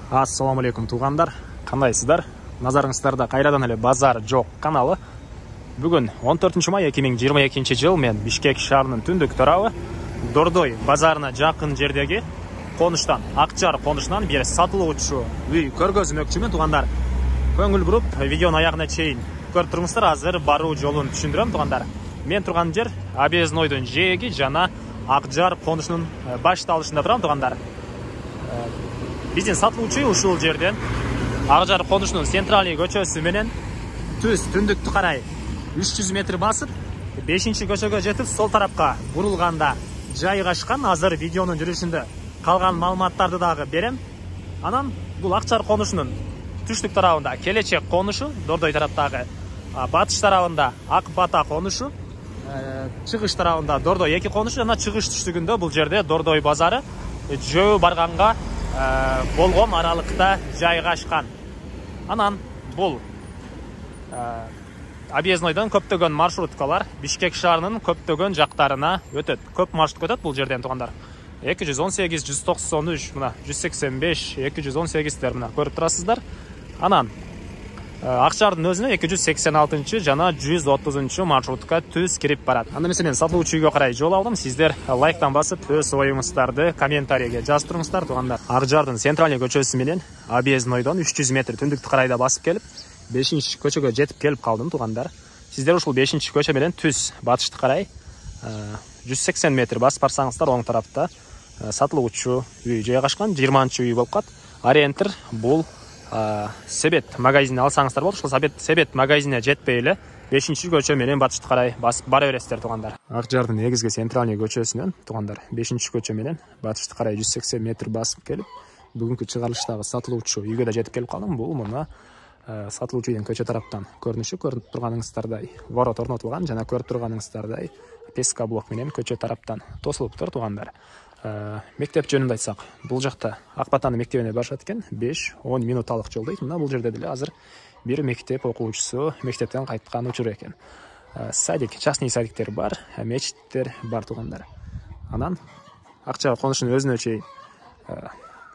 Ассаламу алейкум туғандар, қандайсыздар? Назарыңыздарда қайрадан эле базар жоқ каналы. Бүгін 14 май 2022 жыл мен Бишкек шаарынын түндүк тарабы Дордой базарына жақын жердеги конуштан, Акчар конушунан бир сатылуучу үй көргөзмөкчүмүн туғандар. Көңүл буруп, видеонун аягына чейин көрүп туруңуздар. Азыр баруу жолун түшүндүрөм туғандар. Мен турган жер Объезднойдун жээги жана Акжар конушунун башталышында турам туғандар. Биздин сатылуучу ушул жерден Акжар конушунун центральный көчөсү менен түндүктү карай 300 метр басып, 5-көчөгө жетип, сол тарапка бурулганда жайгашкан. Азыр видеонун жүрүшүндө калган маалыматтарды дагы берем. Анан бул Акжар конушунун түштүк тарабында Келечек конушу, Дордой тараптагы батыш тарабында Ак Бата конушу, чыгыш тарабында Дордой 2 конушу жана чыгыш түштүгүндө бул жерде Дордой базары жөө барганга болгон аралыкта жайгашкан. Анан бул Объезднойдон көптөгөн маршруткалар Бишкек шаарынын көптөгөн жактарына өтөт. Көп маршрут өтөт бул жерден тугандар. 218, 193, мына 185, 218-тер мына көрүп турасыздар. Анан Акчардын өзүнө 286 жана 130 маршрутка түз кирип барат. Анда мен сатылуучу үйгө карай жол алдым. Сиздер лайктан басып, өз оюңуздарды комментарийге жазып туруңуздар тугандар. Акжардын центральный көчөсү менен Объезднойдон 300 метр түндүктү карайда басып келип, 5-көчөгө жетип келип калдым тугандар. Сиздер ушул 5-көчө менен түз батышты карай 180 метр басып барсаңыздар, оң тарапта сатылуучу үй жайгашкан. 20-үй болуп калат. Ориентир бул Себет магазине алсаңыздар болот. Ушул Себет магазине жетпей эле 5-көчө менен батышты карай басып бара бересиздер тугандар. Акжардын негизги центральный көчөсүнөн тугандар 5-көчө менен батышты карай 180 метр басып келип, бүгүнкү чыгарылыштагы сатылуучу үйгө да жетип келип калдым. Бул мына сатылуучу үйдүн көчө тараптан көрүнүшү. Көрүп турганыңыздардай ворот орнотулган жана көрүп турганыңыздардай песка блок менен көчө тараптан тосулуптур тугандар. Мектеп жөнүндө айтсак, бул жакта Ак Батанын мектебине барышат экен. 5-10 минуталык жол дейт. Мына бул жерде деле азыр бир мектеп окуучусу мектептен кайткан учур экен. Садик, частный садиктер бар, мечиттер бар тугандар. Анан Акчар конушунун өзүнө чейин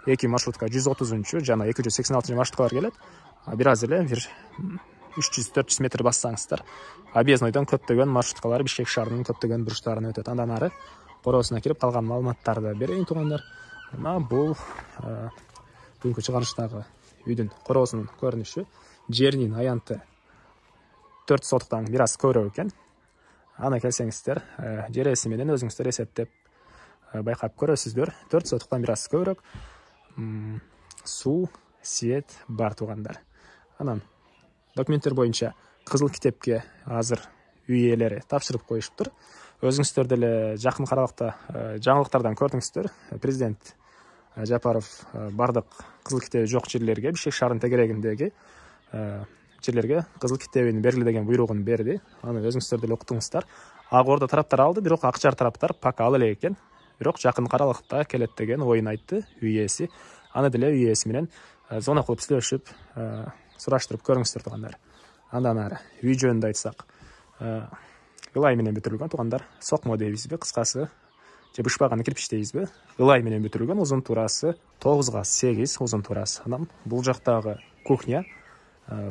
2 маршрутка 130 жана 286 маршруткалар келет. Бир аз эле бир 300-400 метр бассаңыздар, Объезднойдон көптөгөн маршруткалар Бишкек шаарынын көптөгөн бурчтарына өтөт. Андан ары короосуна кирип калган маалыматтарды берейин тугандар. Мына бул бүгүнкү чыгарылыштагы үйдүн короосунун көрүнүшү. Жеринин аянты 4 сотуктан бир аз көбүрөөк экен. Аны келсеңиздер, жер эси менен өзүңүздөр эсептеп байкап көрөсүздөр. 4 сотуктан бир аз көбүрөөк. Суу, свет бар тугандар. Анан документтер боюнча кызыл китепке азыр үй ээлери тапшырып коюшуптур. Өзүңүздөр деле жакын аралыкта жаңылыктардан көрдүңүздөр. Президент Жапаров бардык кызыл китеби жок жерлерге, Бишкек шаарынын тегерегиндеги жерлерге кызыл китебин бергиле деген буйругун берди. Аны өзүңүздөр деле уктуңуздар. Ак Орда тараптар алды, бирок Акчар тараптар пока ала элек экен. Бирок жакын аралыкта келет деген оюн айтты үй ээси. Аны деле үй ээси менен зона кылып сүйлөшүп, сураштырып көрүңүздөр тугандар. Андан ары үй жөнүндө айтсак, ылай менен бүтүрүлгөн тугандар. Сокмо дейбизби, кыскасы, же бышпаганы кирпич дейбизби? Ылай менен бүтүрүлгөн, узун турасы 9-8 узун турасы. Анан бул жактагы кухня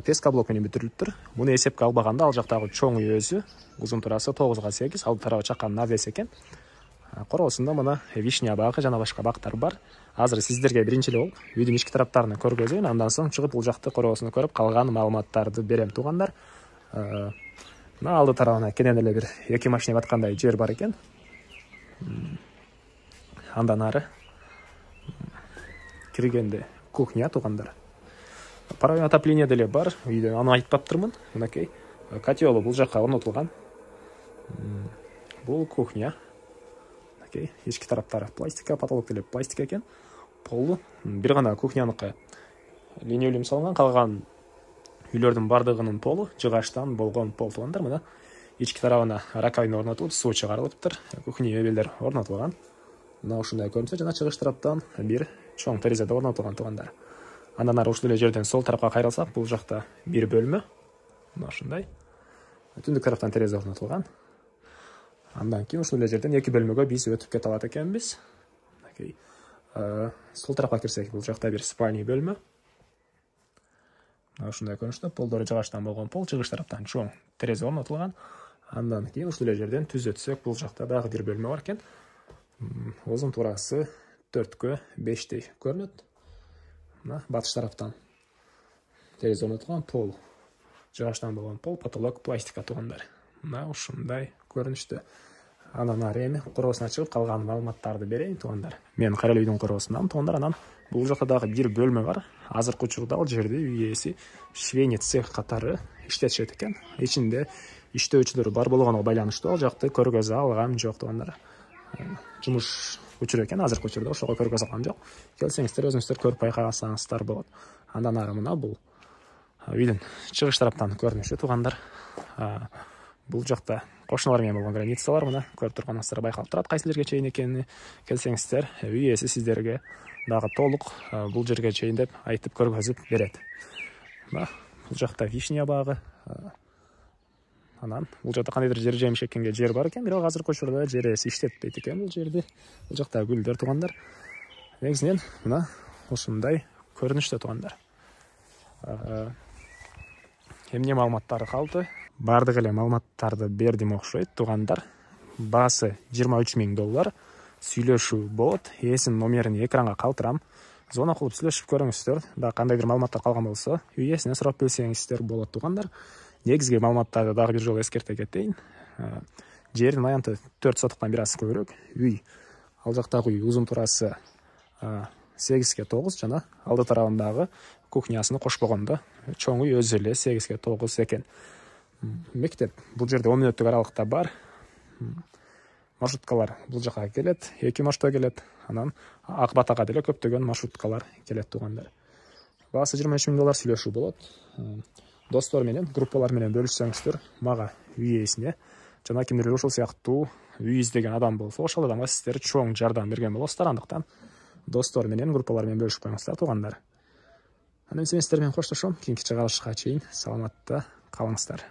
песка блок менен бүтүрүлүптүр. Муну эсепке албаганда ал жактагы чоң үй өзү узун турасы 9-8, ал тарабы чакан навес экен. Короосунда мына вишня багы жана башка бактар бар. Азыр сиздерге биринчи эле болуп үйдүн ички тараптарын көргөзөйүн, андан соң чыгып бул жакты короосуну көрүп калган маалыматтарды берем тугандар. Мына алды тарабына кенен эле бир 2 машина баткандай жер бар экен. Андан ары киргенде кухня тугандар. Паровой отопление деле бар үйдө, аны айтпаптырмын. Мынакей котелу бул жакка орнотулган. Бул кухня. Ички тараптары пластика, потолок деле пластик экен. Полу бир гана кухняныкы линеолем салынган, калган үйлөрдүн бардыгынын полу жыгачтан болгон пол тугандар. Мына ички тарабына раковина орнотулуп, суу чыгарылыптыр. Кухня өбөлөр орнотулган. Мына ушундай көрүнүшү жана чыгыш тараптан бир чоң терезе да орнотулган тугандар. Андан ары ушул эле жерден сол тарапка кайрылсак, бул жакта бир бөлмө. Мына ушундай. Түндүк тараптан терезе орнотулган. Андан кийин ушул эле жерден 2 бөлмөгө биз өтүп кете алат экенбиз. Сол тарапқа кірсек, бұл жақта бір спальный бөлме. Ушундай көрүнүштө полдору жыгачтан болгон пол, чыгыш тараптан чоң терезе орнотулган. Андан кийин ушул эле жерден түз өтсөк, бул жакта дагы бир бөлмө бар экен. Узун турасы 4кө 5тей көрүнөт. Мына батыш тараптан терезе орнотулган, пол жыгачтан болгон пол, потолок пластика туугандар. Мына ушундай көрүнүштө. Анан ары эми короосуна чыгып калган маалыматтарды берейин туугандар. Мен Карел үйдүн короосундамын туугандар. Анан бул жакта дагы бир бөлмө бар. Азыркы учурда ал жерде үй ээси швейный цех катары иштетишет экен. Ичинде иштөөчүлөр бар болгонуна байланыштуу ал жакты көргөзө алгам жок туугандар. Жумуш учуру экен азыркы учурда, ошого көргөзө алгам жок. Келсеңиздер өзүңүздөр көрүп байкасаңыздар болот. Андан ары мына бул үйдүн чыгыш тараптан көрүнүшү туугандар. Бул жакта кошуналар менен болгон границалар мына көрүп турганыңыздар байкалып турат, кайсы жерге чейин экенин. Келсеңиздер, үй ээси сиздерге дагы толук бул жерге чейин деп айтып көргөзүп берет. Мына бул жакта вишня багы. Анан бул жакта кандайдыр жер жемиш эккенге жер бар экен, бирок азыркы учурда жер ээси иштетпейт экен бул жерди. Бул жакта гүлдөр туугандар. Негизинен мына ушундай көрүнүштө туугандар. Эмне маалыматтары калды? Бардык эле маалыматтарды бердим окшойт туугандар. Баасы $23,000. Сүйлөшүү болот. Ээсинин номерин экранга калтырам. Звонок кылып сүйлөшүп көрүңүздөр. Дагы кандайдыр маалыматтар калган болсо, үй ээсинен сурап билсеңиздер болот туугандар. Негизги маалыматтарды дагы бир жолу эскерте кетейин. Жердин аянты 4 сотуктан бир аз көбүрөөк. Үй, ал жактагы үй узун турасы 8ге 9 жана алды тарабындагы кухнясыны кошпогондо чоң үй өзү эле 8ге 9 экен. Мектеп бул жерде 10 мүнөттүк аралыкта бар. Маршруткалар бул жака келет, 2 маршрутка келет. Анан Ак Батага деле көптөгөн маршруткалар келет туугандар. Баасы $23,000 сүйлөшүү болот. Достор менен, группалар менен бөлүшсөңүздөр, мага үй ээсине жана кимдир ушул сыяктуу үй издеген адам болсо, ошол адамга сиздер чоң жардам берген болосуздар. Андыктан достор менен, группалар менен бөлүшүп коюңуздар туугандар. Анан сиздер менен коштошом. Кийинки чыгарылышка чейин саламатта калыңыздар.